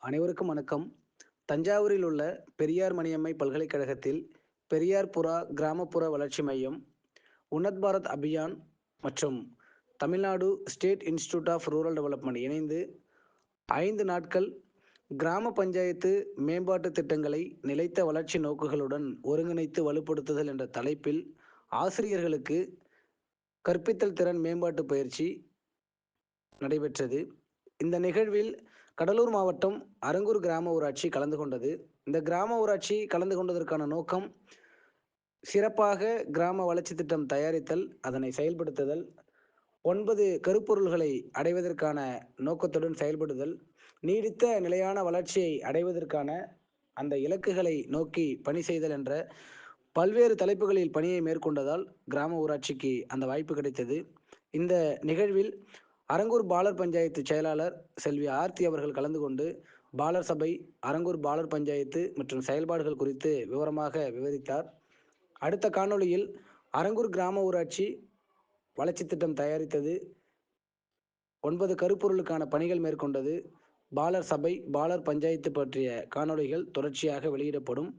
அனைவருக்கும் வணக்கம். தஞ்சாவூரில் உள்ள பெரியார் மணியம்மை பல்கலைக்கழகத்தில் பெரியார் புறா கிராமப்புற வளர்ச்சி மையம், உன்னத் பாரத் அபியான் மற்றும் Tamil Nadu state institute of rural development இணைந்து 5 நாட்கள் கிராம பஞ்சாயத்து மேம்பாட்டு திட்டங்களை நிலைத்த வளர்ச்சி நோக்குகளுடன் ஒருங்கிணைத்து வலுப்படுத்துதல் என்ற தலைப்பில் ஆசிரியர்களுக்கு கற்பித்தல் திறன் மேம்பாட்டு பயிற்சி நடைபெற்றது. இந்த நிகழ்வில் கடலூர் மாவட்டம் அரங்கூர் கிராம ஊராட்சி கலந்து கொண்டது. இந்த கிராம ஊராட்சி கலந்து கொண்டதற்கான நோக்கம், சிறப்பாக கிராம வளர்ச்சி திட்டம் தயாரித்தல், அதனை செயல்படுத்துதல், 9 கருப்பொருள்களை அடைவதற்கான நோக்கத்துடன் செயல்படுதல், நீடித்த நிலையான வளர்ச்சியை அடைவதற்கான அந்த இலக்குகளை நோக்கி பணி செய்தல் என்ற பல்வேறு தலைப்புகளில் பணியை மேற்கொண்டதால் கிராம ஊராட்சிக்கு அந்த வாய்ப்பு கிடைத்தது. இந்த நிகழ்வில் அரங்கூர் பாலர் பஞ்சாயத்து செயலாளர் செல்வி ஆர்த்தி அவர்கள் கலந்து கொண்டு பாலர் சபை, அரங்கூர் பாலர் பஞ்சாயத்து மற்றும் செயல்பாடுகள் குறித்து விவரமாக விவரித்தார். அடுத்த காணொளியில் அரங்கூர் கிராம ஊராட்சி வளர்ச்சி திட்டம் தயாரித்தது, 9 கருப்பொருளுக்கான பணிகள் மேற்கொண்டது, பாலர் சபை, பாலர் பஞ்சாயத்து பற்றிய காணொளிகள் தொடர்ச்சியாக வெளியிடப்படும்.